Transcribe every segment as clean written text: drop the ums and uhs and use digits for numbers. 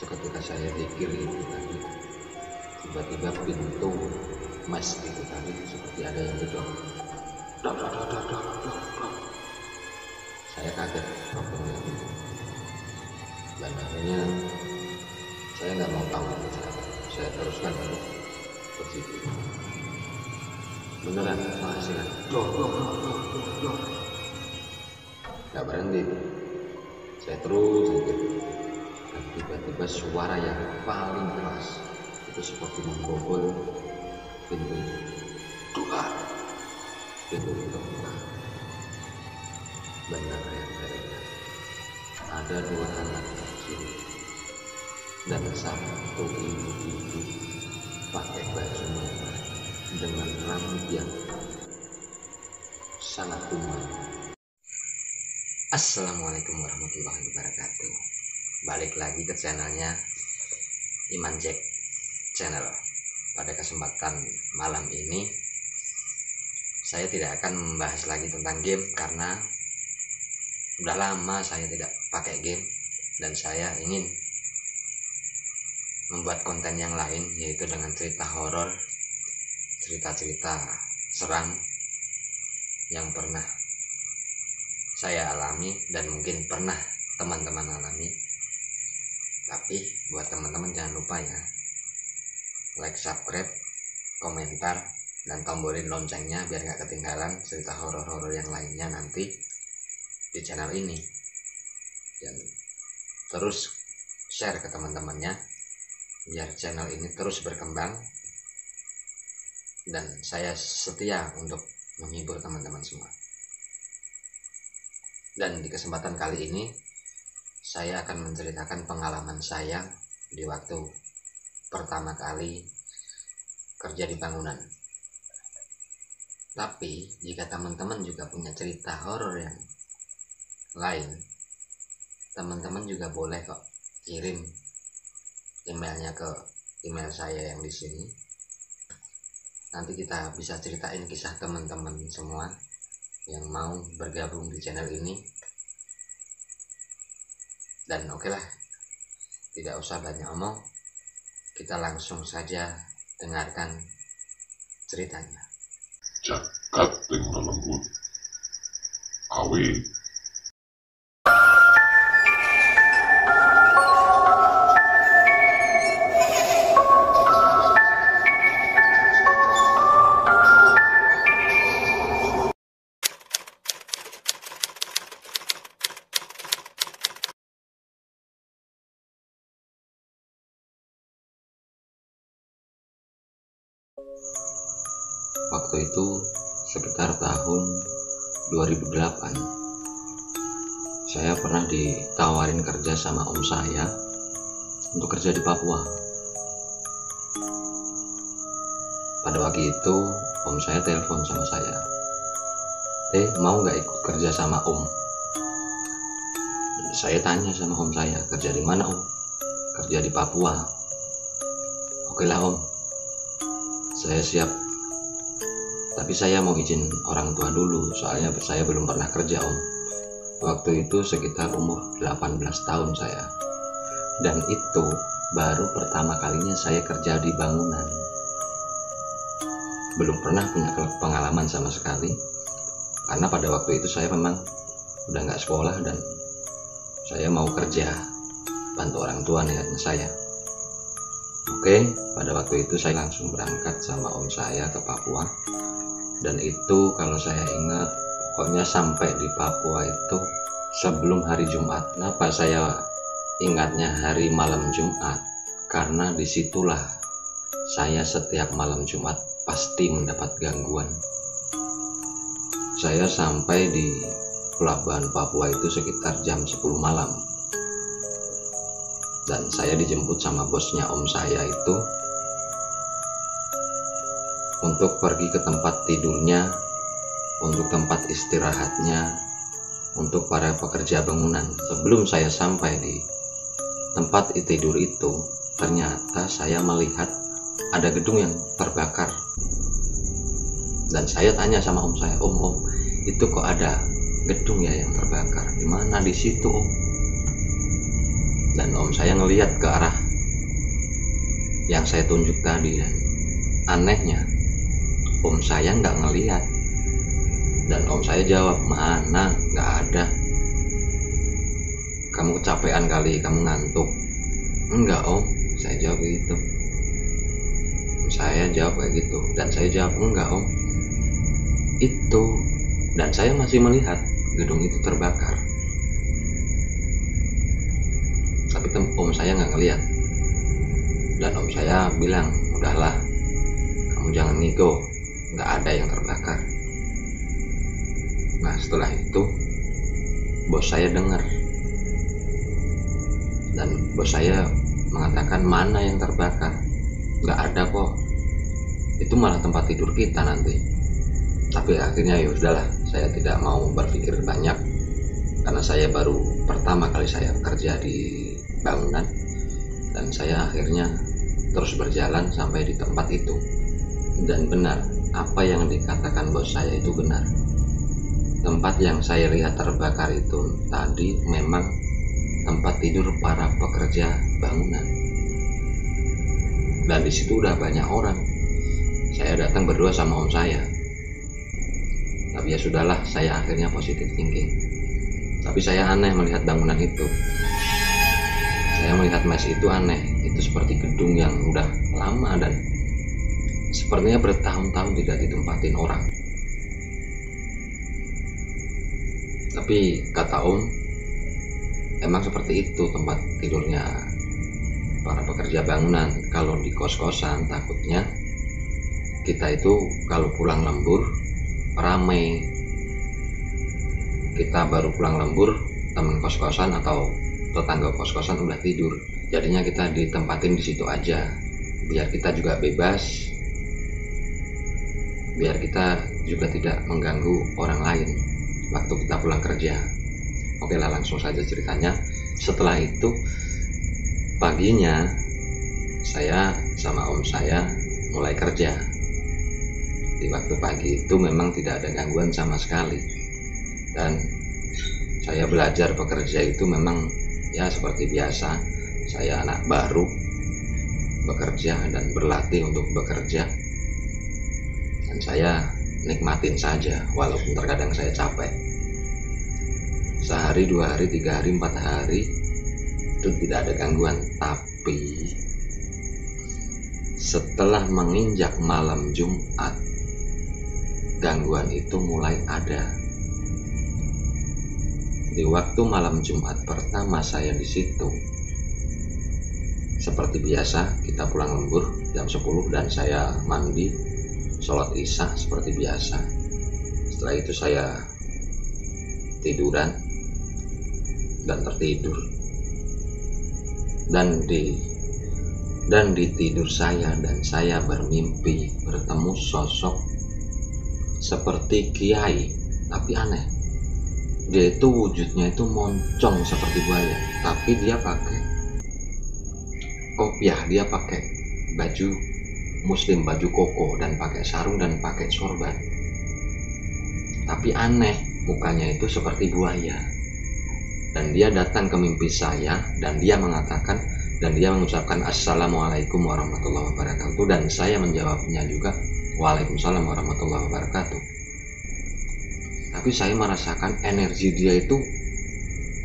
Seketika saya pikir itu tadi, tiba-tiba pintu masjid itu tadi seperti ada yang gedor. Dok, dok, dok, dok, dok, dok, dok. Saya kaget waktu melihat itu. Dan akhirnya saya nggak mau tahu itu kenapa. Saya teruskan untuk berzikir. Beneran menghasilkan dok, dok, dok, dok, dok, dok. Nggak berhenti. Saya terus zikir. Dan tiba-tiba suara yang paling keras itu seperti membobol pintu itu. Duar. Pintu itu terbuka. Benar yang saya lihat. Ada dua anak kecil dan satu ibu-ibu pakai baju merah dengan rambut yang sangat kumal. Assalamualaikum warahmatullahi wabarakatuh. Balik lagi ke channelnya Iman Jack Channel. Pada kesempatan malam ini saya tidak akan membahas lagi tentang game karena udah lama saya tidak pakai game dan saya ingin membuat konten yang lain, yaitu dengan cerita horor, cerita-cerita seram yang pernah saya alami dan mungkin pernah teman-teman alami. Tapi buat teman-teman jangan lupa ya, like, subscribe, komentar, dan tombolin loncengnya biar gak ketinggalan cerita horor-horor yang lainnya nanti di channel ini. Dan terus share ke teman-temannya biar channel ini terus berkembang, dan saya setia untuk menghibur teman-teman semua. Dan di kesempatan kali ini saya akan menceritakan pengalaman saya di waktu pertama kali kerja di bangunan. Tapi jika teman-teman juga punya cerita horor yang lain, teman-teman juga boleh kok kirim emailnya ke email saya yang di sini. Nanti kita bisa ceritain kisah teman-teman semua yang mau bergabung di channel ini. Dan oke lah, tidak usah banyak omong, kita langsung saja dengarkan ceritanya. Jagat dengan lembut, awe. Waktu itu sekitar tahun 2008, saya pernah ditawarin kerja sama om saya untuk kerja di Papua. Pada waktu itu om saya telepon sama saya, mau nggak ikut kerja sama om? Saya tanya sama om saya, kerja di mana om? Kerja di Papua. Oke lah om, saya siap. Tapi saya mau izin orang tua dulu, soalnya saya belum pernah kerja om. Waktu itu sekitar umur 18 tahun saya. Dan itu baru pertama kalinya saya kerja di bangunan. Belum pernah punya pengalaman sama sekali. Karena pada waktu itu saya memang udah nggak sekolah dan saya mau kerja, bantu orang tua niatnya saya. Oke, pada waktu itu saya langsung berangkat sama om saya ke Papua. Dan itu kalau saya ingat, pokoknya sampai di Papua itu sebelum hari Jumat. Kenapa saya ingatnya hari malam Jumat? Karena disitulah saya setiap malam Jumat pasti mendapat gangguan. Saya sampai di pelabuhan Papua itu sekitar jam 10 malam. Dan saya dijemput sama bosnya om saya itu untuk pergi ke tempat tidurnya, untuk tempat istirahatnya, untuk para pekerja bangunan. Sebelum saya sampai di tempat tidur itu, ternyata saya melihat ada gedung yang terbakar. Dan saya tanya sama om saya, om, itu kok ada gedung ya yang terbakar? Di mana? Di situ om. Dan om saya ngelihat ke arah yang saya tunjuk tadi, dan anehnya om saya nggak ngelihat. Dan om saya jawab, mana, nggak ada. Kamu kecapean kali, kamu ngantuk. Enggak om, saya jawab gitu. Saya jawab kayak gitu, dan saya jawab, enggak om, itu. Dan saya masih melihat gedung itu terbakar, tapi om saya nggak ngelihat. Dan om saya bilang, udahlah, kamu jangan ngigo, nggak ada yang terbakar. Nah setelah itu bos saya dengar, dan bos saya mengatakan, mana yang terbakar, nggak ada kok, itu malah tempat tidur kita nanti. Tapi akhirnya ya udahlah, saya tidak mau berpikir banyak, karena saya baru pertama kali saya kerja di bangunan, dan saya akhirnya terus berjalan sampai di tempat itu. Dan benar, apa yang dikatakan bos saya itu benar. Tempat yang saya lihat terbakar itu tadi memang tempat tidur para pekerja bangunan. Dan di situ udah banyak orang. Saya datang berdua sama om saya. Tapi ya sudahlah, saya akhirnya positive thinking. Tapi saya aneh melihat bangunan itu. Saya melihat mes itu aneh. Itu seperti gedung yang udah lama dan sepertinya bertahun-tahun tidak ditempatin orang. Tapi kata om, emang seperti itu tempat tidurnya para pekerja bangunan. Kalau di kos-kosan takutnya kita itu kalau pulang lembur ramai. Kita baru pulang lembur, teman kos-kosan atau tetangga kos-kosan udah tidur. Jadinya kita ditempatin di situ aja, biar kita juga bebas, biar kita juga tidak mengganggu orang lain waktu kita pulang kerja. Oke lah, langsung saja ceritanya. Setelah itu paginya saya sama om saya mulai kerja. Di waktu pagi itu memang tidak ada gangguan sama sekali, dan saya belajar bekerja itu memang ya seperti biasa. Saya anak baru bekerja dan berlatih untuk bekerja, dan saya nikmatin saja walaupun terkadang saya capek. Sehari, 2 hari, 3 hari, 4 hari itu tidak ada gangguan. Tapi setelah menginjak malam Jumat, gangguan itu mulai ada. Di waktu malam Jumat pertama saya di situ, seperti biasa kita pulang lembur jam 10 dan saya mandi, sholat isya seperti biasa. Setelah itu saya tiduran dan tertidur. Dan di tidur saya, dan saya bermimpi bertemu sosok seperti kiai, tapi aneh. Dia itu wujudnya itu moncong seperti buaya, tapi dia pakai kopiah, dia pakai baju muslim, baju koko, dan pakai sarung dan pakai sorban. Tapi aneh, mukanya itu seperti buaya. Dan dia datang ke mimpi saya, dan dia mengatakan, dan dia mengucapkan Assalamualaikum warahmatullahi wabarakatuh, dan saya menjawabnya juga Waalaikumsalam warahmatullahi wabarakatuh. Tapi saya merasakan energi dia itu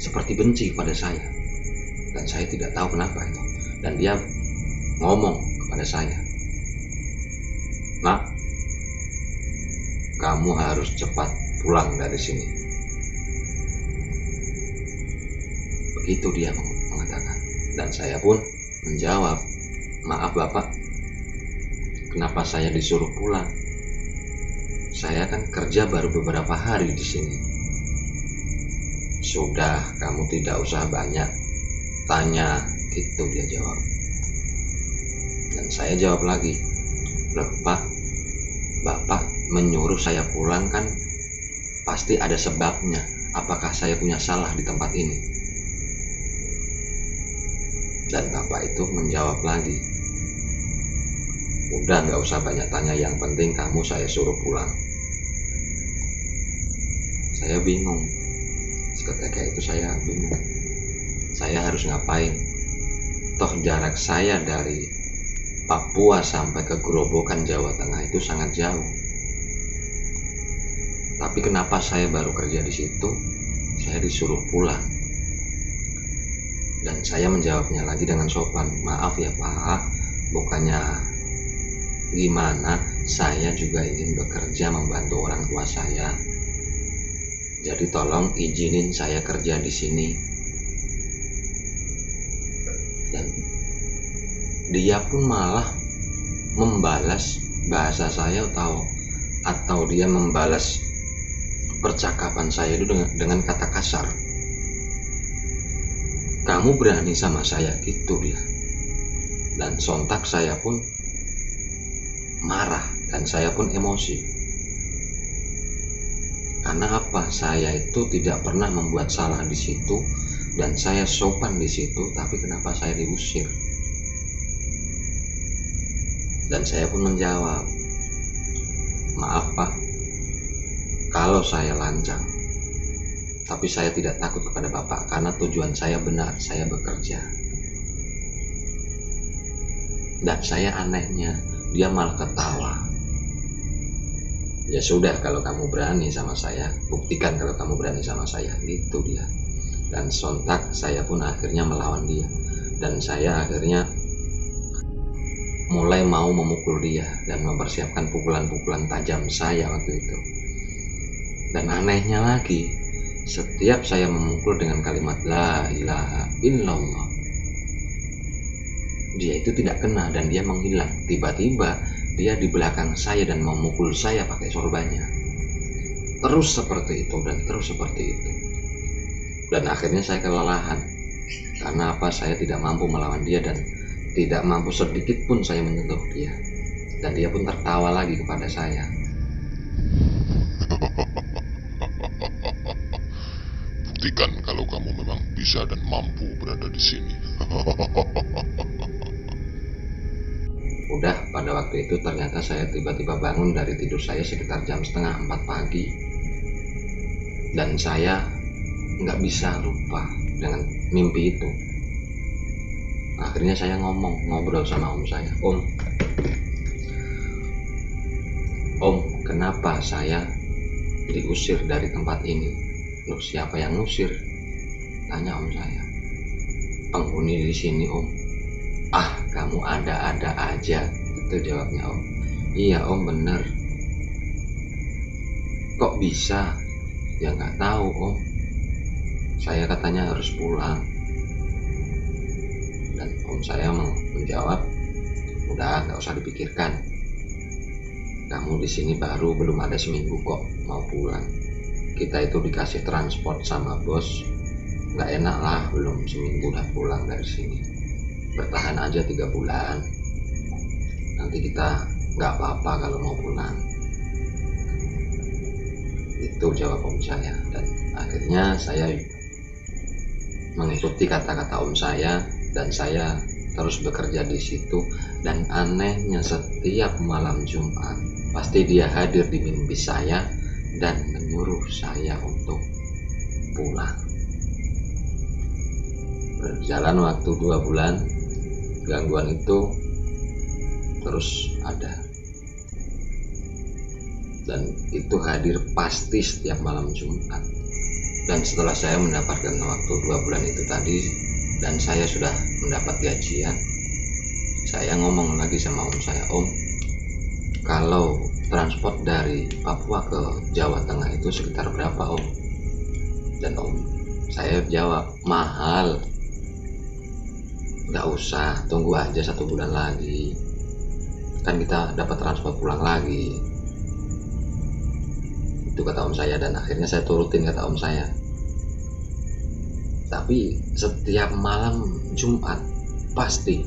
seperti benci pada saya, dan saya tidak tahu kenapa itu. Dan dia ngomong kepada saya, "Nak, kamu harus cepat pulang dari sini." Begitu dia mengatakan. Dan saya pun menjawab, "Maaf Bapak, kenapa saya disuruh pulang? Saya kan kerja baru beberapa hari di sini." "Sudah, kamu tidak usah banyak tanya," gitu dia jawab. Dan saya jawab lagi, "Loh Pak, Bapak menyuruh saya pulang kan pasti ada sebabnya. Apakah saya punya salah di tempat ini?" Dan Bapak itu menjawab lagi, "Udah, gak usah banyak tanya, yang penting kamu saya suruh pulang." Saya bingung. Seketika itu saya bingung. saya harus ngapain? Toh jarak saya dari Papua sampai ke Gerobokan, Jawa Tengah itu sangat jauh. Tapi kenapa saya baru kerja di situ, saya disuruh pulang? Dan saya menjawabnya lagi dengan sopan, maaf ya Pak, bukannya gimana, saya juga ingin bekerja membantu orang tua saya. Jadi tolong izinin saya kerja di sini. Dan dia pun malah membalas bahasa saya atau dia membalas percakapan saya itu dengan kata kasar. Kamu berani sama saya, gitu dia. Dan sontak saya pun marah dan saya pun emosi. Karena apa? Saya itu tidak pernah membuat salah di situ dan saya sopan di situ, tapi kenapa saya diusir? Dan saya pun menjawab, maaf Pak, kalau saya lancang, tapi saya tidak takut kepada Bapak karena tujuan saya benar, saya bekerja. Dan saya anehnya, dia malah ketawa. Ya sudah, kalau kamu berani sama saya, buktikan kalau kamu berani sama saya, gitu dia. Dan sontak saya pun akhirnya melawan dia. Dan saya akhirnya mulai mau memukul dia dan mempersiapkan pukulan-pukulan tajam saya waktu itu. Dan anehnya lagi, setiap saya memukul dengan kalimat la ilaha illallah, dia itu tidak kena dan dia menghilang. Tiba-tiba dia di belakang saya dan memukul saya pakai sorbannya. Terus seperti itu dan terus seperti itu. Dan akhirnya saya kelelahan. Karena apa? Saya tidak mampu melawan dia dan tidak mampu sedikit pun saya menyentuh dia. Dan dia pun tertawa lagi kepada saya. Buktikan kalau kamu memang bisa dan mampu berada di sini. Udah, pada waktu itu ternyata saya tiba-tiba bangun dari tidur saya sekitar jam 3:30 pagi. Dan saya nggak bisa lupa dengan mimpi itu. Akhirnya saya ngobrol sama om saya. Om, kenapa saya diusir dari tempat ini? Loh, siapa yang ngusir? Tanya om saya. Penghuni di sini om. Ah, kamu ada-ada aja, itu jawabnya om. Iya om, bener. Kok bisa? Ya nggak tahu om. Saya katanya harus pulang. Dan om saya menjawab, udah nggak usah dipikirkan. Kamu di sini baru belum ada seminggu kok mau pulang. Kita itu dikasih transport sama bos, nggak enak lah belum seminggu udah pulang dari sini. Bertahan aja 3 bulan. Nanti kita nggak apa-apa kalau mau pulang. Itu jawab om saya. Dan akhirnya saya mengikuti kata-kata om saya dan saya terus bekerja di situ. Dan anehnya setiap malam Jumat pasti dia hadir di mimpi saya dan menyuruh saya untuk pulang. Berjalan waktu 2 bulan, gangguan itu terus ada. Dan itu hadir pasti setiap malam Jumat. Dan setelah saya mendapatkan waktu 2 bulan itu tadi dan saya sudah mendapat gajian, saya ngomong lagi sama om saya, om, kalau transport dari Papua ke Jawa Tengah itu sekitar berapa om? Dan om saya jawab, mahal, nggak usah, tunggu aja 1 bulan lagi, kan kita dapat transport pulang lagi. Itu kata om saya dan akhirnya saya turutin kata om saya. Tapi setiap malam Jumat pasti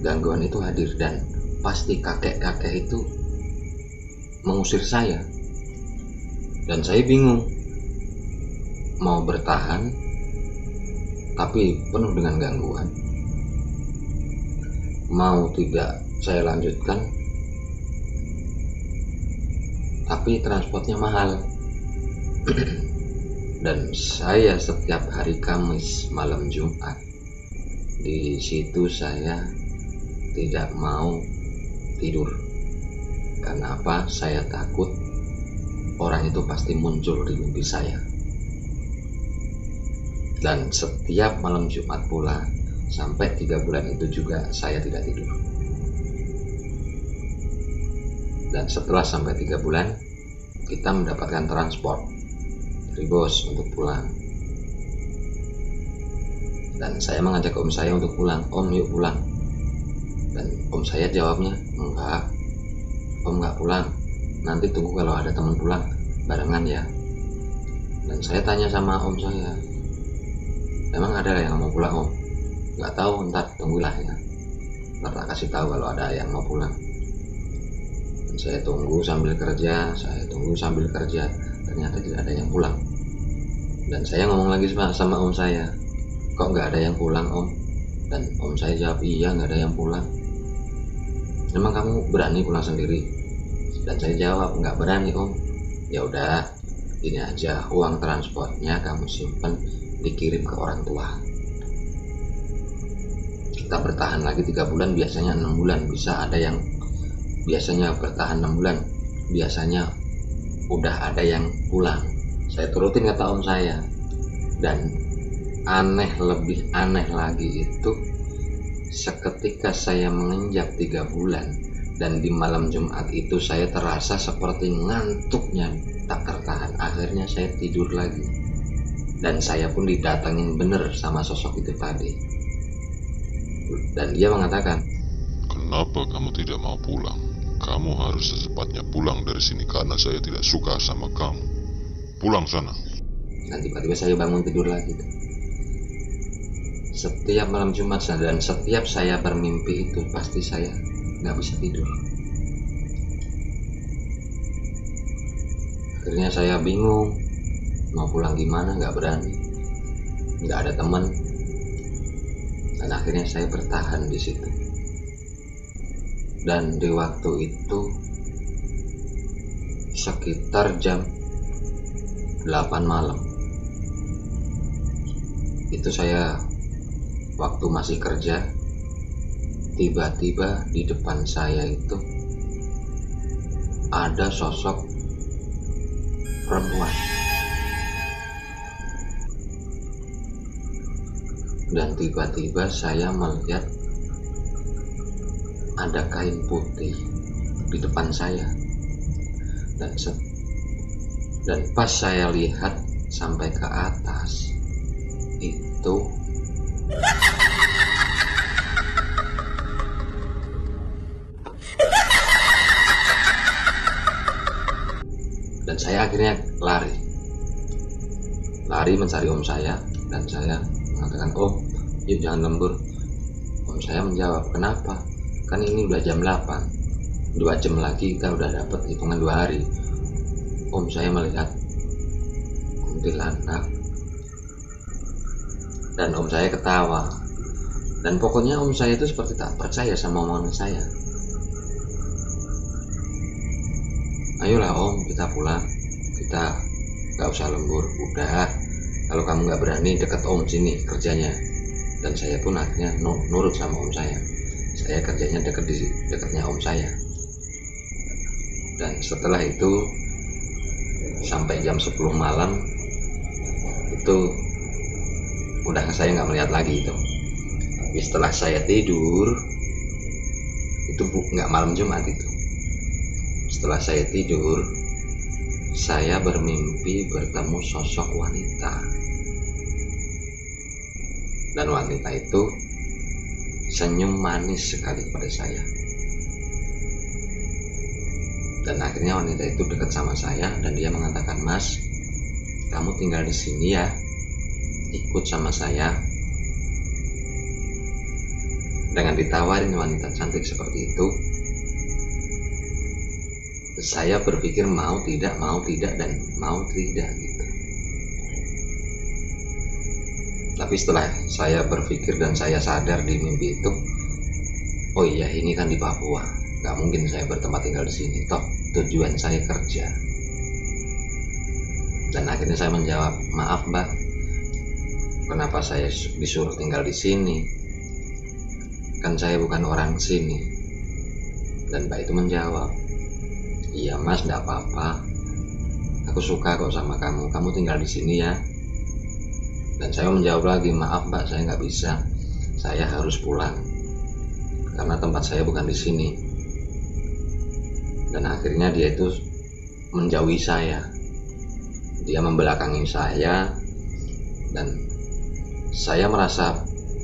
gangguan itu hadir dan pasti kakek-kakek itu mengusir saya. Dan saya bingung mau bertahan tapi penuh dengan gangguan, mau tidak saya lanjutkan tapi transportnya mahal. Dan saya setiap hari Kamis malam Jumat, di situ saya tidak mau tidur. Karena apa? Saya takut orang itu pasti muncul di mimpi saya. Dan setiap malam Jumat pula, sampai 3 bulan itu juga saya tidak tidur. Dan setelah sampai 3 bulan, kita mendapatkan transport dari bos untuk pulang. Dan saya mengajak om saya untuk pulang. Om, yuk pulang. Dan om saya jawabnya, enggak, om nggak pulang, nanti tunggu kalau ada teman pulang barengan ya. Dan saya tanya sama om saya, emang ada yang mau pulang om? Nggak tahu, ntar tunggulah ya, ntar tak kasih tahu kalau ada yang mau pulang. Dan saya tunggu sambil kerja, ternyata tidak ada yang pulang. Dan saya ngomong lagi sama om saya, kok nggak ada yang pulang om? Dan om saya jawab, iya nggak ada yang pulang. Emang kamu berani pulang sendiri? Dan saya jawab, nggak berani om. Ya udah, ini aja uang transportnya kamu simpen, dikirim ke orang tua. Kita bertahan lagi 3 bulan, biasanya 6 bulan. Bisa ada yang biasanya bertahan 6 bulan, biasanya udah ada yang pulang. Saya turutin kata om saya. Dan lebih aneh lagi itu, seketika saya menginjak 3 bulan dan di malam Jumat itu saya terasa seperti ngantuknya tak tertahan. Akhirnya saya tidur lagi. Dan saya pun didatengin bener sama sosok itu tadi. Dan dia mengatakan, Kenapa kamu tidak mau pulang? Kamu harus secepatnya pulang dari sini karena saya tidak suka sama kamu. Pulang sana. Dan tiba-tiba saya bangun tidur lagi. Setiap malam Jumat dan setiap saya bermimpi itu pasti saya nggak bisa tidur. Akhirnya saya bingung mau pulang gimana, nggak berani, nggak ada teman. Dan akhirnya saya bertahan di situ. Dan di waktu itu sekitar jam 8 malam itu saya waktu masih kerja, tiba-tiba di depan saya itu ada sosok perempuan. Dan tiba-tiba saya melihat ada kain putih di depan saya. Dan pas saya lihat sampai ke atas itu dan saya akhirnya lari mencari om saya. Dan saya mengatakan, om, yuk jangan lembur. Om saya menjawab, kenapa? Kan ini udah jam 8, 2 jam lagi kita udah dapat hitungan 2 hari. Om saya melihat kuntilanak. Dan om saya ketawa. Dan pokoknya om saya itu seperti tak percaya sama omongan saya. Ayolah om, kita pulang, kita gak usah lembur. Udah, kalau kamu gak berani deket om sini kerjanya. Dan saya pun akhirnya nurut sama om saya. Saya kerjanya dekatnya om saya. Dan setelah itu sampai jam 10 malam itu udah saya nggak melihat lagi itu. Tapi setelah saya tidur itu nggak malam Jumat itu. Setelah saya tidur, saya bermimpi bertemu sosok wanita. Dan wanita itu senyum manis sekali pada saya. Dan akhirnya wanita itu dekat sama saya dan dia mengatakan, Mas, kamu tinggal di sini ya, ikut sama saya. Dengan ditawarin wanita cantik seperti itu, saya berpikir mau tidak dan mau tidak gitu. Tapi setelah saya berpikir dan saya sadar di mimpi itu, oh iya ini kan di Papua, gak mungkin saya bertempat tinggal di sini, toh tujuan saya kerja. Dan akhirnya saya menjawab, maaf Mbak, kenapa saya disuruh tinggal di sini? Kan saya bukan orang sini. Dan Mbak itu menjawab, iya Mas, gak apa-apa. Aku suka kok sama kamu. Kamu tinggal di sini ya. Dan saya menjawab lagi, maaf Mbak, saya nggak bisa. Saya harus pulang karena tempat saya bukan di sini. Dan akhirnya dia itu menjauhi saya. Dia membelakangi saya dan saya merasa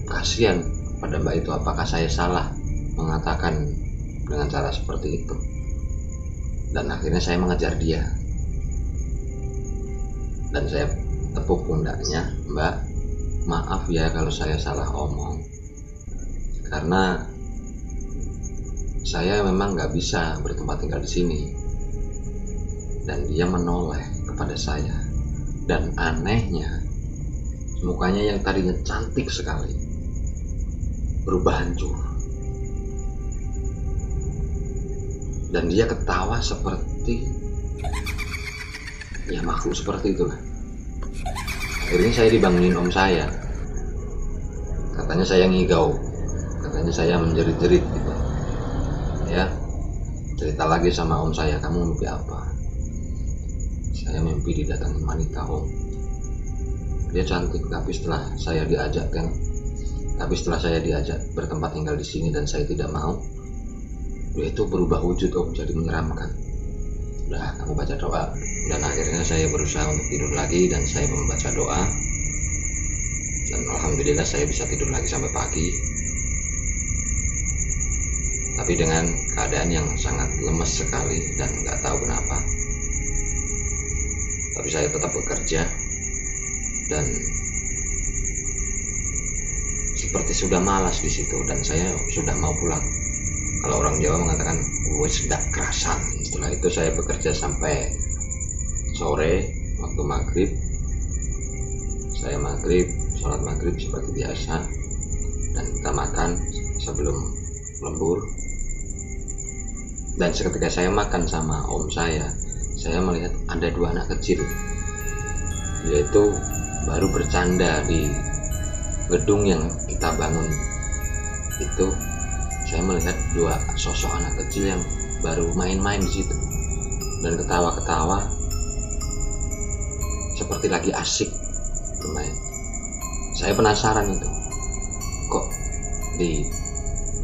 kasihan pada Mbak itu. Apakah saya salah mengatakan dengan cara seperti itu? Dan akhirnya saya mengejar dia dan saya tepuk pundaknya, Mbak, maaf ya kalau saya salah omong, karena saya memang nggak bisa bertempat tinggal di sini. Dan dia menoleh kepada saya, dan anehnya mukanya yang tadinya cantik sekali berubah hancur, dan dia ketawa seperti ya makhluk seperti itulah. Akhirnya saya dibangunin om saya, katanya saya ngigau, katanya saya menjerit-jerit gitu ya. Cerita lagi sama om saya, kamu mimpi apa? Saya mimpi didatangin wanita om, dia cantik, tapi setelah saya diajak bertempat tinggal di sini dan saya tidak mau, dia itu berubah wujud om, jadi menyeramkan. Udah, kamu baca doa. Dan akhirnya saya berusaha untuk tidur lagi dan saya membaca doa, dan alhamdulillah saya bisa tidur lagi sampai pagi, tapi dengan keadaan yang sangat lemes sekali dan nggak tahu kenapa. Tapi saya tetap bekerja dan seperti sudah malas di situ, dan saya sudah mau pulang. Kalau orang Jawa mengatakan wes dak kerasan. Setelah itu saya bekerja sampai sore, waktu maghrib. Saya sholat maghrib seperti biasa, dan kita makan sebelum lembur. Dan seketika saya makan sama om saya melihat ada dua anak kecil, yaitu baru bercanda di gedung yang kita bangun itu. Saya melihat dua sosok anak kecil yang baru main-main di situ dan ketawa-ketawa seperti lagi asik bermain. Saya penasaran itu, kok di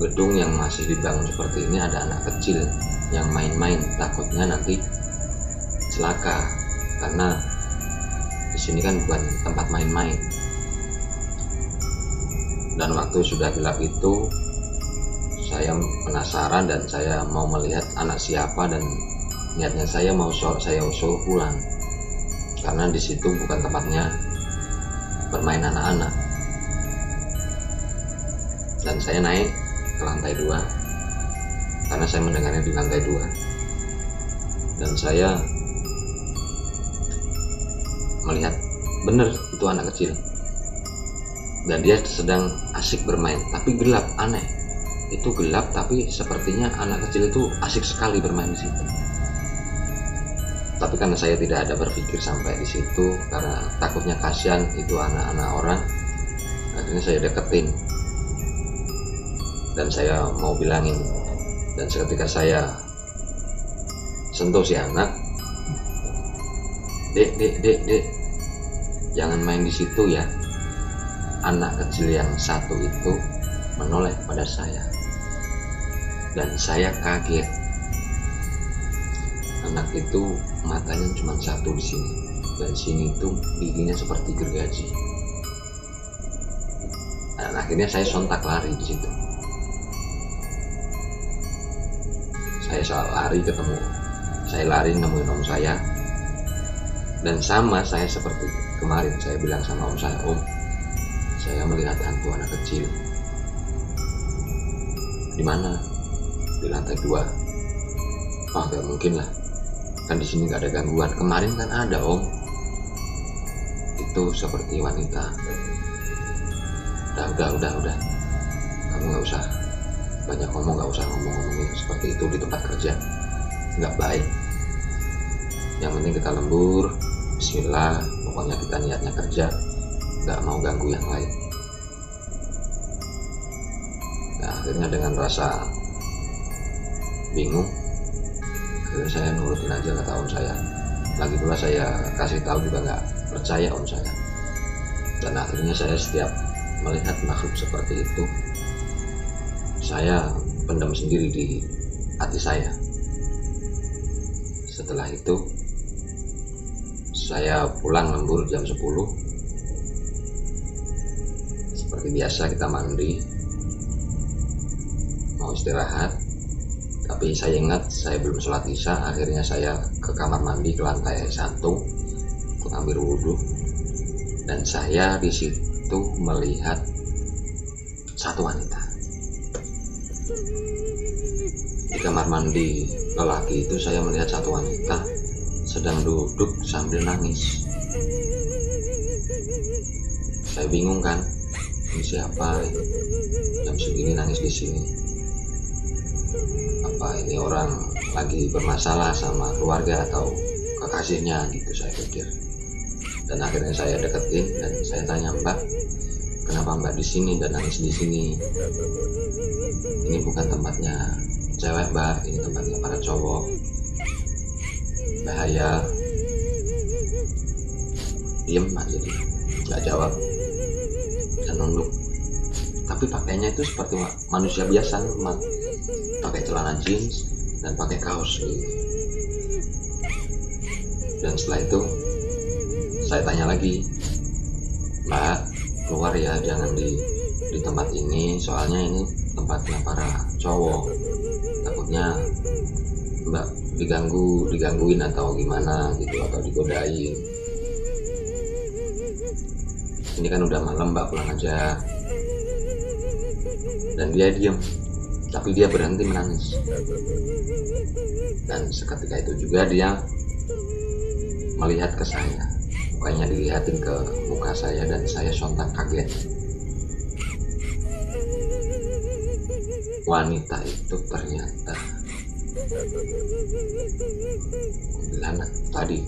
gedung yang masih dibangun seperti ini ada anak kecil yang main-main. Takutnya nanti celaka karena di sini kan bukan tempat main-main. Dan waktu sudah gelap itu saya penasaran dan saya mau melihat anak siapa, dan niatnya saya suruh pulang karena di situ bukan tempatnya bermain anak-anak. Dan saya naik ke lantai 2 karena saya mendengarnya di lantai 2, dan saya melihat benar itu anak kecil dan dia sedang asik bermain, tapi gelap. Aneh, itu gelap tapi sepertinya anak kecil itu asik sekali bermain di situ. Tapi karena saya tidak ada berpikir sampai di situ karena takutnya kasihan itu anak-anak orang, akhirnya saya deketin dan saya mau bilangin. Dan seketika saya sentuh si anak, dek, jangan main di situ ya. Anak kecil yang satu itu menoleh pada saya dan saya kaget. Anak itu matanya cuma satu di sini, dan sini itu giginya seperti gergaji. Dan akhirnya saya sontak lari di situ. Saya lari nemuin om saya, dan sama saya seperti kemarin saya bilang sama om saya, om, saya melihat hantu anak kecil. Di mana? Di lantai 2. Wah, gak mungkin lah, kan di sini gak ada gangguan. Kemarin kan ada om, itu seperti wanita. Udah, kamu gak usah banyak ngomong, gak usah ngomong-ngomongin seperti itu di tempat kerja, nggak baik. Yang penting kita lembur, Bismillah, pokoknya kita niatnya kerja, gak mau ganggu yang lain. Nah, akhirnya dengan rasa bingung, akhirnya saya nurutin aja kata om saya. Lagi pula saya kasih tahu juga gak percaya om saya. Dan akhirnya saya setiap melihat makhluk seperti itu, saya pendam sendiri di hati saya. Setelah itu saya pulang lembur jam 10. Seperti biasa kita mandi, mau istirahat. Tapi saya ingat saya belum sholat isya. Akhirnya saya ke kamar mandi ke lantai 1 untuk ambil wudhu. Dan saya di situ melihat satu wanita. Di kamar mandi lelaki itu saya melihat satu wanita sedang duduk sambil nangis. Saya bingung kan, ini siapa jam segini nangis di sini? Apa ini orang lagi bermasalah sama keluarga atau kekasihnya gitu, saya pikir. Dan akhirnya saya deketin dan saya tanya, Mbak, kenapa Mbak di sini dan nangis di sini? Ini bukan tempatnya cewek, Mbak, ini tempatnya para cowok. Bahaya. Diem aja dia, nggak jawab dan nunduk. Tapi pakainya itu seperti manusia biasa, pakai celana jeans dan pakai kaos gitu. Dan setelah itu saya tanya lagi, Mbak, keluar ya, jangan di tempat ini, soalnya ini tempatnya para cowok, takutnya Mbak digangguin atau gimana gitu, atau digodain. Ini kan udah malam, Mbak, pulang aja. Dan dia diem, tapi dia berhenti menangis. Dan seketika itu juga dia melihat ke saya, mukanya dilihatin ke muka saya, dan saya sontak kaget. Wanita itu ternyata kuntilanak tadi.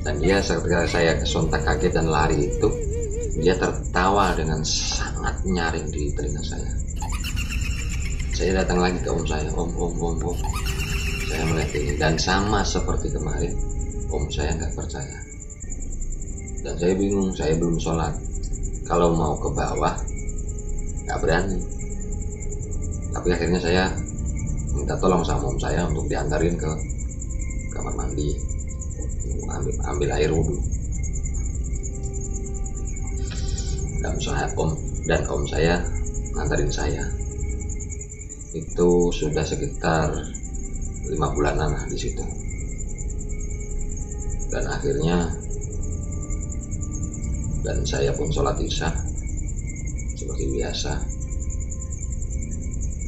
Dan dia ketika saya sontak kaget dan lari itu, dia tertawa dengan sangat nyaring di telinga saya. Saya datang lagi ke om saya, om. Saya melihat ini, dan sama seperti kemarin, om saya nggak percaya. Dan saya bingung, saya belum sholat. Kalau mau ke bawah, nggak berani. Tapi akhirnya saya minta tolong sama om saya untuk diantarin ke kamar mandi, ambil air wudhu. Dan om saya nganterin saya. Itu sudah sekitar 5 bulanan lah di situ. Dan akhirnya saya pun sholat isya seperti biasa,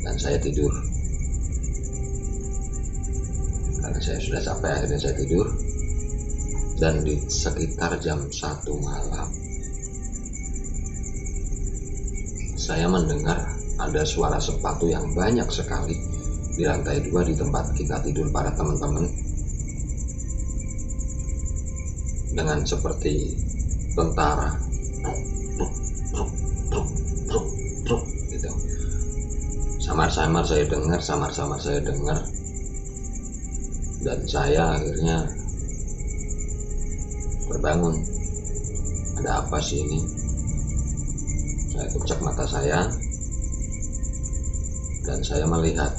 dan saya tidur. Karena saya sudah capek, akhirnya saya tidur. Dan di sekitar jam 1 malam saya mendengar ada suara sepatu yang banyak sekali di lantai 2 di tempat kita tidur para teman-teman, dengan seperti tentara, truk gitu. Samar-samar saya dengar, dan saya akhirnya terbangun. Ada apa sih ini? Saya kucek mata saya, dan saya melihat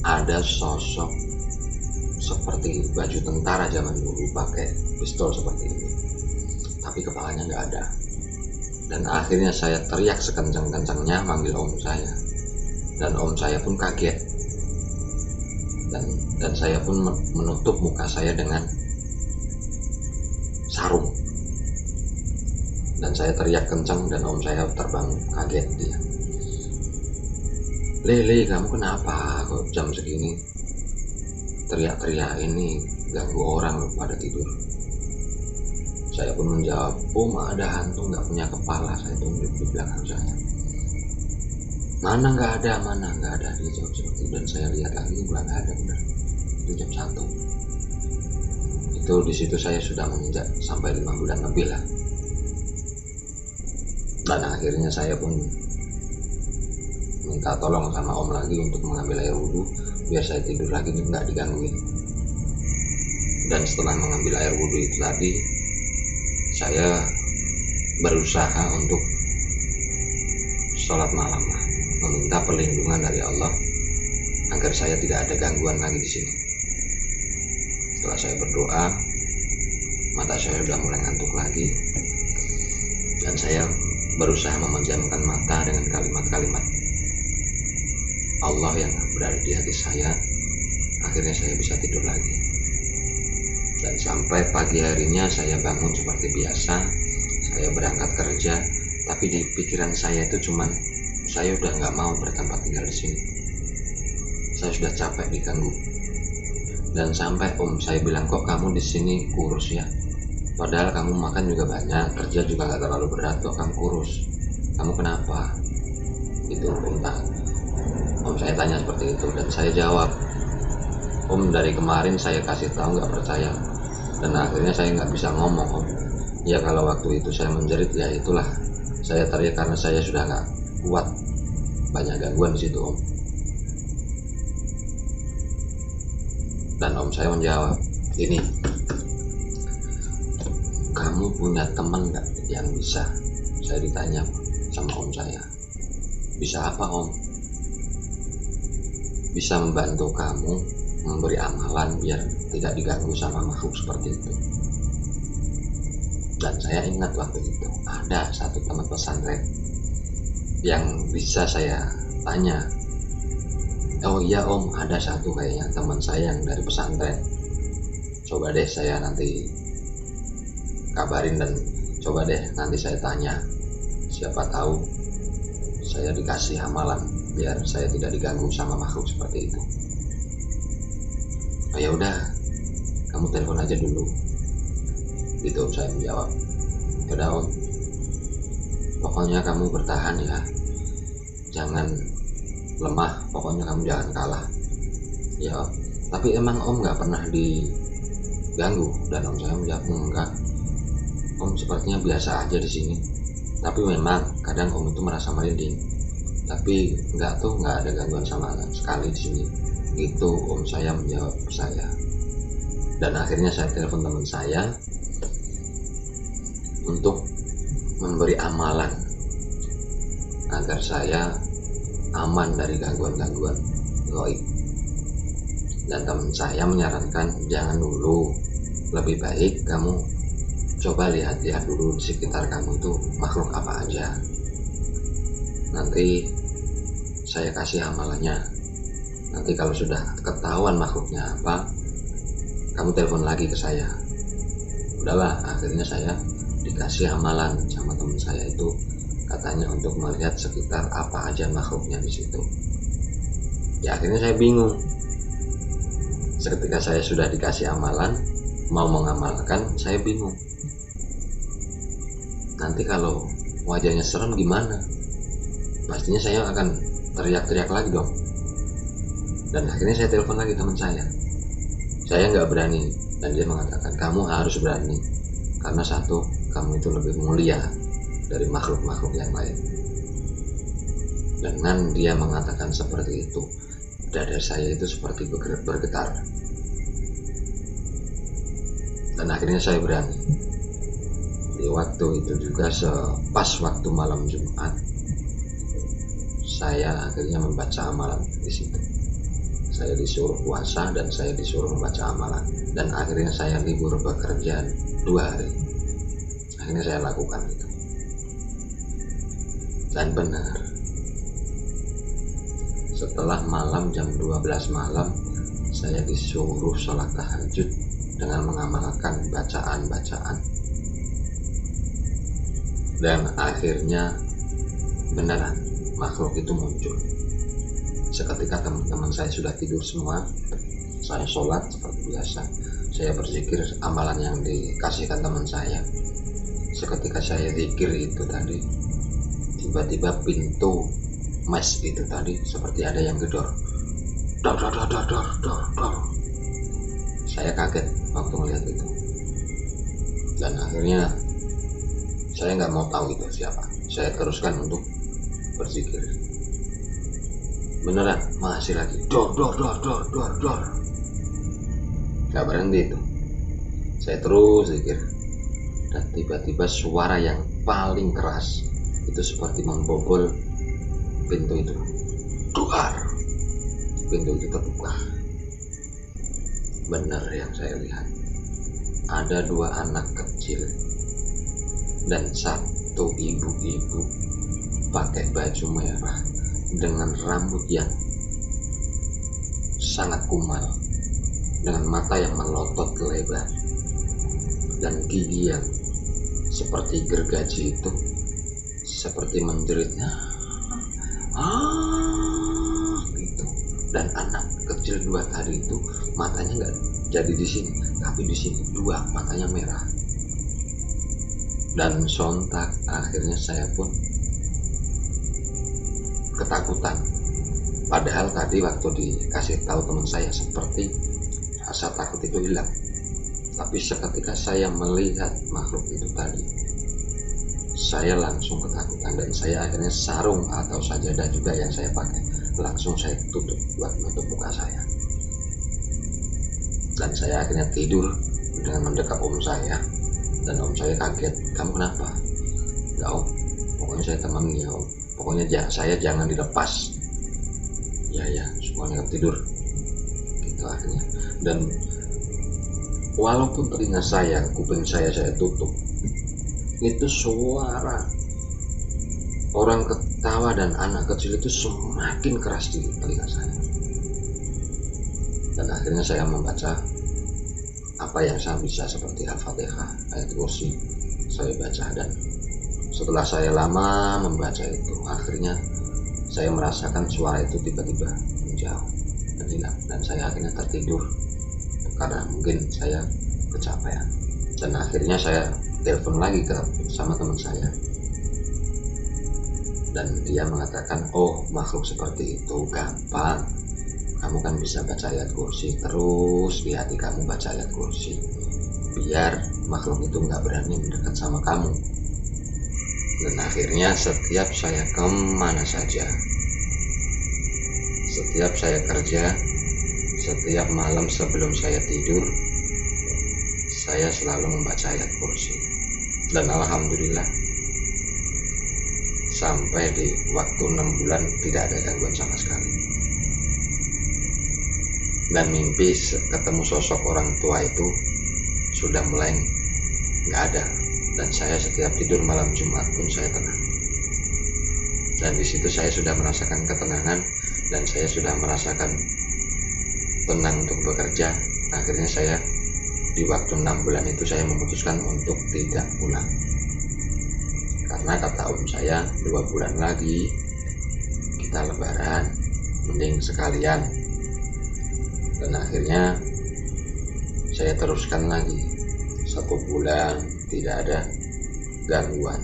ada sosok seperti baju tentara zaman dulu, pakai pistol seperti ini, tapi kepalanya nggak ada. Dan akhirnya saya teriak sekencang-kencangnya manggil om saya, dan om saya pun kaget, dan saya pun menutup muka saya dengan sarung. Dan saya teriak kencang, dan om saya terbangun kaget dia. Lele, kamu kenapa kok jam segini teriak-teriak ini, ganggu orang pada tidur? Saya pun menjawab, om, ada hantu nggak punya kepala. Saya tunjuk di belakang saya. Mana nggak ada. Dia jawab seperti itu, dan saya lihat lagi, nggak ada, benar. Itu jam 1. Itu itu di situ saya sudah menginjak sampai 5 bulan lebih lah. Dan akhirnya saya pun minta tolong sama om lagi untuk mengambil air wudhu biar saya tidur lagi nggak digangguin. Dan setelah mengambil air wudhu itu tadi, saya berusaha untuk sholat malam, meminta perlindungan dari Allah agar saya tidak ada gangguan lagi di sini. Setelah saya berdoa, mata saya sudah mulai ngantuk lagi, dan saya berusaha memejamkan mata dengan kalimat-kalimat Allah yang berada di hati saya. Akhirnya saya bisa tidur lagi. Dan sampai pagi harinya saya bangun seperti biasa, saya berangkat kerja, tapi di pikiran saya itu cuman saya udah nggak mau bertempat tinggal di sini. Saya sudah capek diganggu. Dan sampai om saya bilang, kok kamu di sini kurus ya? Padahal kamu makan juga banyak, kerja juga nggak terlalu berat, kok kamu kurus? Kamu kenapa? Itu om saya tanya seperti itu, dan saya jawab, om dari kemarin saya kasih tahu nggak percaya, dan akhirnya saya nggak bisa ngomong om. Ya kalau waktu itu saya menjerit, ya itulah saya teriak karena saya sudah nggak kuat, banyak gangguan di situ om. Dan om saya menjawab, ini kamu punya teman nggak yang bisa? Saya ditanya sama om saya, bisa apa om? Bisa membantu kamu memberi amalan biar tidak diganggu sama makhluk seperti itu. Dan saya ingat waktu itu ada satu teman pesantren yang bisa saya tanya, oh iya om, ada satu kayaknya teman saya yang dari pesantren, coba deh saya nanti kabarin, dan coba deh nanti saya tanya, siapa tahu saya dikasih amalan biar saya tidak diganggu sama makhluk seperti itu. Oh ya udah, kamu telepon aja dulu, gitu saya menjawab. Udah om, pokoknya kamu bertahan ya, jangan lemah, pokoknya kamu jangan kalah ya om. Tapi emang om nggak pernah diganggu? Dan om saya menjawab, enggak om, sepertinya biasa aja di sini, tapi memang kadang om itu merasa merinding, tapi nggak ada gangguan sama sekali di sini, gitu om saya menjawab saya. Dan akhirnya saya telepon teman saya untuk memberi amalan agar saya aman dari gangguan-gangguan gaib. Dan teman saya menyarankan, jangan dulu, lebih baik kamu coba lihat-lihat dulu di sekitar kamu itu makhluk apa aja. Nanti saya kasih amalannya. Nanti kalau sudah ketahuan makhluknya apa, kamu telepon lagi ke saya. Udahlah, akhirnya saya dikasih amalan sama teman saya itu, katanya untuk melihat sekitar apa aja makhluknya di situ. Ya akhirnya saya bingung. Ketika saya sudah dikasih amalan, mau mengamalkan, saya bingung. Nanti kalau wajahnya serem gimana? Pastinya saya akan teriak-teriak lagi dong. Dan akhirnya saya telepon lagi teman saya. Saya nggak berani, dan dia mengatakan, kamu harus berani, karena satu, kamu itu lebih mulia dari makhluk-makhluk yang lain. Dengan dia mengatakan seperti itu, dada saya itu seperti bergetar. Dan akhirnya saya berani. Di waktu itu juga pas waktu malam Jumat, saya akhirnya membaca amalan di situ. Saya disuruh puasa dan saya disuruh membaca amalan. Dan akhirnya saya libur bekerja 2 hari. Akhirnya saya lakukan itu. Dan benar, setelah malam jam 12 malam, saya disuruh sholat tahajud dengan mengamalkan bacaan-bacaan. Dan akhirnya beneran makhluk itu muncul. Seketika teman-teman saya sudah tidur semua, saya sholat seperti biasa. Saya berzikir amalan yang dikasihkan teman saya. Seketika saya zikir itu tadi, tiba-tiba pintu mes itu tadi seperti ada yang gedor. Dor. Saya kaget waktu melihat itu. Dan akhirnya saya nggak mau tahu itu siapa. Saya teruskan untuk berpikir. Beneran masih lagi dor. Nggak berhenti itu. Saya terus pikir. Dan tiba-tiba suara yang paling keras itu seperti membobol pintu itu. Duar. Pintu itu terbuka. Benar yang saya lihat. Ada 2 anak kecil dan 1 ibu-ibu pakai baju merah dengan rambut yang sangat kumal, dengan mata yang melotot lebar dan gigi yang seperti gergaji itu, seperti menjeritnya gitu. Dan anak kecil 2 tadi itu matanya nggak jadi di sini, tapi di sini 2 matanya merah. Dan sontak akhirnya saya pun ketakutan. Padahal tadi waktu dikasih tahu teman saya seperti rasa takut itu hilang. Tapi seketika saya melihat makhluk itu tadi, saya langsung ketakutan. Dan saya akhirnya sarung atau sajadah juga yang saya pakai, langsung saya tutup buat menutup muka saya. Dan saya akhirnya tidur dengan mendekap om saya. Dan om saya kaget, kamu kenapa? Ya om, pokoknya saya temani ya om, pokoknya saya jangan dilepas. Ya semuanya tidur gitu akhirnya. Dan walaupun telinga saya, kuping saya tutup, itu suara orang ketawa dan anak kecil itu semakin keras di telinga saya. Dan akhirnya saya membaca apa yang saya bisa, seperti Al-Fatihah, ayat kursi saya baca. Dan setelah saya lama membaca itu, akhirnya saya merasakan suara itu tiba-tiba menjauh dan hilang. Dan saya akhirnya tertidur karena mungkin saya kecapean. Dan akhirnya saya telepon lagi sama teman saya, dan dia mengatakan, oh makhluk seperti itu gampang, kamu kan bisa baca ayat kursi, terus di hati kamu baca ayat kursi, biar makhluk itu nggak berani mendekat sama kamu. Dan akhirnya setiap saya kemana saja, setiap saya kerja, setiap malam sebelum saya tidur, saya selalu membaca ayat kursi. Dan alhamdulillah sampai di waktu 6 bulan tidak ada gangguan sama sekali. Dan mimpi ketemu sosok orang tua itu sudah mulai nggak ada. Dan saya setiap tidur malam Jumat pun saya tenang. Dan di situ saya sudah merasakan ketenangan, dan saya sudah merasakan tenang untuk bekerja. Akhirnya saya di waktu 6 bulan itu saya memutuskan untuk tidak pulang. Karena kata om saya, 2 bulan lagi kita lebaran, mending sekalian. Dan akhirnya saya teruskan lagi 1 bulan tidak ada gangguan.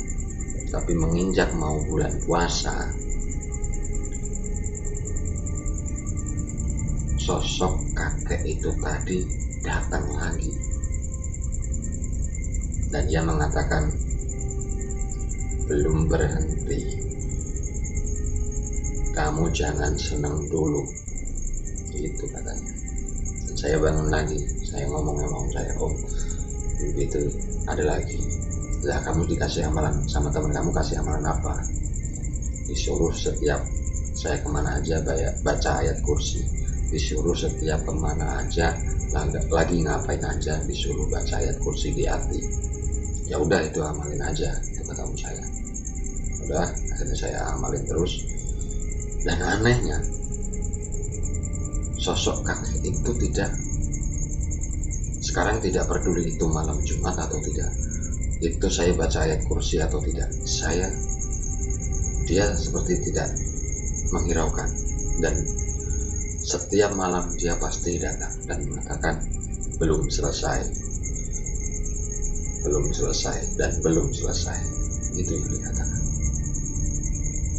Tapi menginjak mau bulan puasa, sosok kakek itu tadi datang lagi. Dan dia mengatakan, belum berhenti, kamu jangan senang dulu, itu katanya. Dan saya bangun lagi, saya ngomong sama om saya, om begitu ada lagi. Lah kamu dikasih amalan sama teman kamu, kasih amalan apa? Disuruh setiap saya kemana aja baca ayat kursi, disuruh setiap kemana aja lagi ngapain aja disuruh baca ayat kursi di hati. Ya udah itu amalin aja, itu kata om saya. Udah akhirnya saya amalin terus. Dan anehnya sosok kakek itu sekarang tidak peduli itu malam Jumat atau tidak, itu saya baca ayat kursi atau tidak, dia seperti tidak menghiraukan. Dan setiap malam dia pasti datang dan mengatakan, belum selesai, dan belum selesai. Itu yang dikatakan.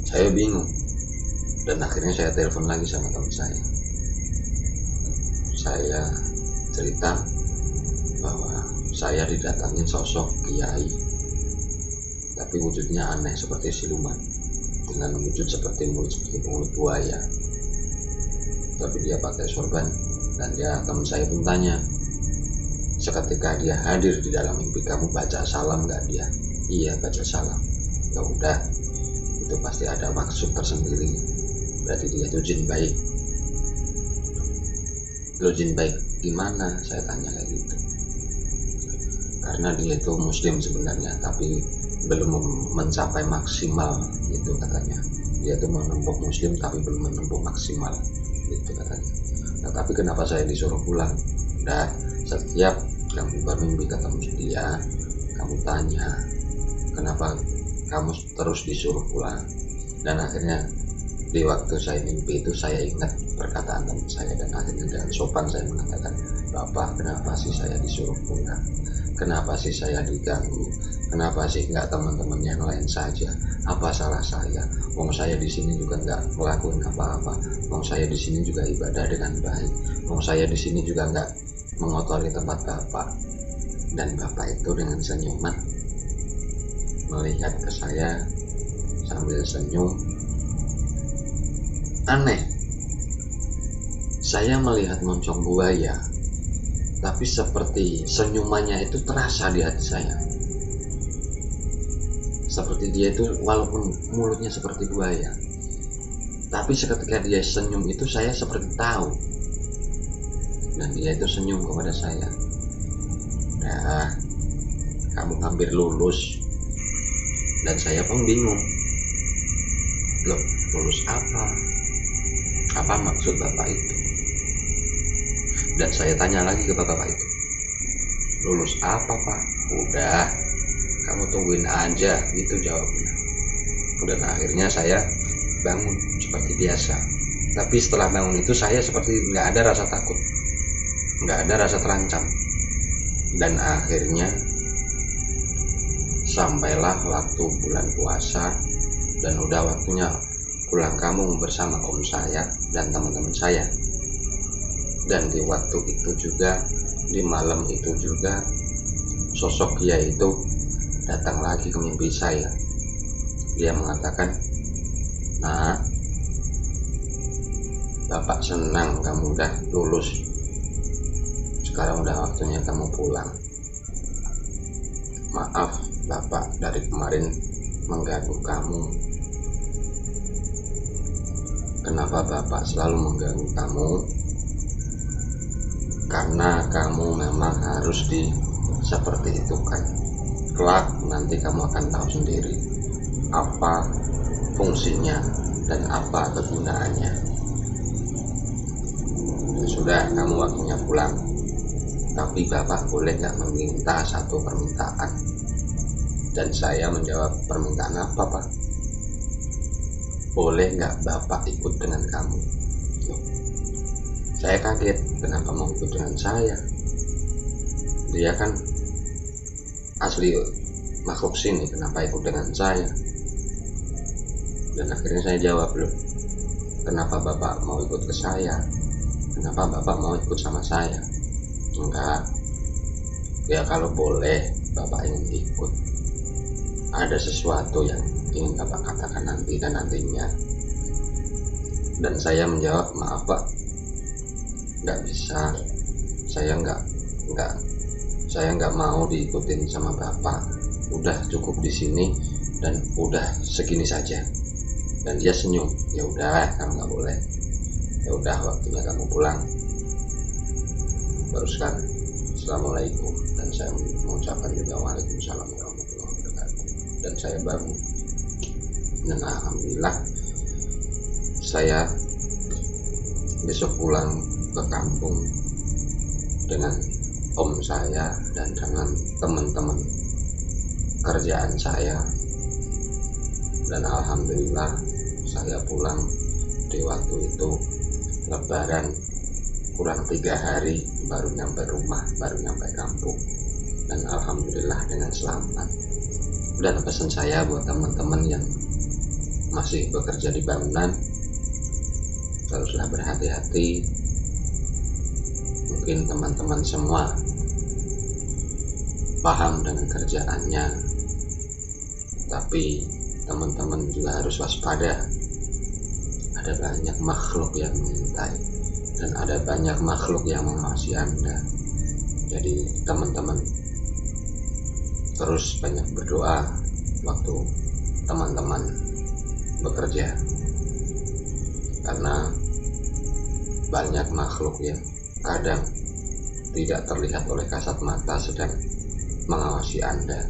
Saya bingung. Dan akhirnya saya telepon lagi sama teman saya cerita bahwa saya didatangin sosok kiai, tapi wujudnya aneh seperti siluman, dengan wujud seperti mulut buaya. Tapi dia pakai sorban, dan teman saya pun tanya, seketika dia hadir di dalam mimpi kamu, baca salam nggak dia? Iya, baca salam. Ya udah, itu pasti ada maksud tersendiri. Berarti dia itu jin baik. Lo jin baik gimana? Saya tanya kayak gitu. Karena dia itu muslim sebenarnya, tapi belum mencapai maksimal, gitu katanya. Dia itu menempuh muslim tapi belum menempuh maksimal, gitu katanya. Nah, tapi kenapa saya disuruh pulang? Udah, setiap kamu bermimpi ketemu dia, kamu tanya, kenapa kamu terus disuruh pulang? Dan akhirnya di waktu saya mimpi itu saya ingat perkataan teman saya, dan akhirnya dengan sopan saya mengatakan, Bapak, kenapa sih saya disuruh pulang? Kenapa sih saya diganggu? Kenapa sih nggak teman-teman yang lain saja? Apa salah saya? Wong saya di sini juga nggak melakukan apa-apa. Wong saya di sini juga ibadah dengan baik. Wong saya di sini juga nggak mengotori tempat Bapak. Dan Bapak itu dengan senyuman melihat ke saya sambil senyum. Aneh, saya melihat moncong buaya, tapi seperti senyumannya itu terasa di hati saya. Seperti dia itu walaupun mulutnya seperti buaya, tapi seketika dia senyum itu saya seperti tahu. Dan dia itu senyum kepada saya. Nah, kamu hampir lulus. Dan saya pun bingung. Loh, lulus apa? Apa maksud Bapak itu? Dan saya tanya lagi ke Bapak itu, lulus apa Pak? Udah, kamu tungguin aja, gitu jawabnya. Dan akhirnya saya bangun seperti biasa. Tapi setelah bangun itu saya seperti nggak ada rasa takut, nggak ada rasa terancam. Dan akhirnya sampailah waktu bulan puasa, dan udah waktunya pulang kampung bersama om saya dan teman-teman saya. Dan di waktu itu juga, di malam itu juga, sosok kiai itu datang lagi ke mimpi saya. Dia mengatakan, Nah, Bapak senang kamu udah lulus. Sekarang udah waktunya kamu pulang. Maaf Bapak dari kemarin mengganggu kamu. Kenapa Bapak selalu mengganggu kamu? Karena kamu memang harus seperti itu kan. Kelak nanti kamu akan tahu sendiri apa fungsinya dan apa kegunaannya. Sudah, kamu waktunya pulang. Tapi Bapak boleh gak meminta satu permintaan? Dan saya menjawab, permintaan apa Pak? Boleh gak Bapak ikut dengan kamu? Saya kaget, kenapa mau ikut dengan saya? Dia kan asli makhluk sini, kenapa ikut dengan saya? Dan akhirnya saya jawab, loh, kenapa Bapak mau ikut ke saya? Kenapa Bapak mau ikut sama saya? Enggak, ya kalau boleh Bapak ingin ikut, ada sesuatu yang ingin Bapak katakan nanti dan nantinya. Dan saya menjawab, maaf Pak, nggak bisa, saya nggak mau diikutin sama Bapak. Udah cukup di sini dan udah segini saja. Dan dia senyum, ya udah kamu nggak boleh. Ya udah waktunya kamu pulang. Baru sekarang, Assalamualaikum, dan saya mengucapkan juga Waalaikumsalam warahmatullahi wabarakatuh. Dan saya bangun. Dan alhamdulillah saya besok pulang ke kampung dengan om saya dan dengan teman-teman kerjaan saya. Dan alhamdulillah saya pulang di waktu itu Lebaran, kurang 3 hari baru nyampe rumah, baru nyampe kampung. Dan alhamdulillah dengan selamat. Dan pesan saya buat teman-teman yang masih bekerja di bangunan, teruslah berhati-hati. Mungkin teman-teman semua paham dengan kerjaannya, tapi teman-teman juga harus waspada. Ada banyak makhluk yang mengintai dan ada banyak makhluk yang mengawasi Anda. Jadi teman-teman terus banyak berdoa waktu teman-teman bekerja, karena banyak makhluk yang kadang tidak terlihat oleh kasat mata sedang mengawasi Anda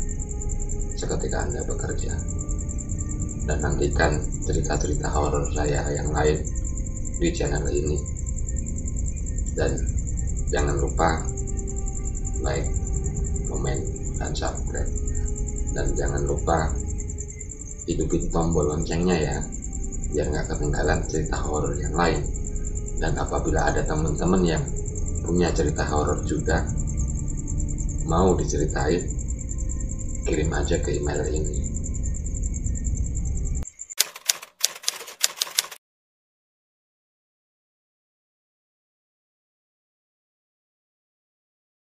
seketika Anda bekerja. Dan nantikan cerita-cerita horor saya yang lain di channel ini. Dan jangan lupa like, komen, dan subscribe. Dan jangan lupa hidupin tombol loncengnya ya, biar gak ketinggalan cerita horor yang lain. Dan apabila ada teman-teman yang punya cerita horor juga mau diceritain, kirim aja ke email ini.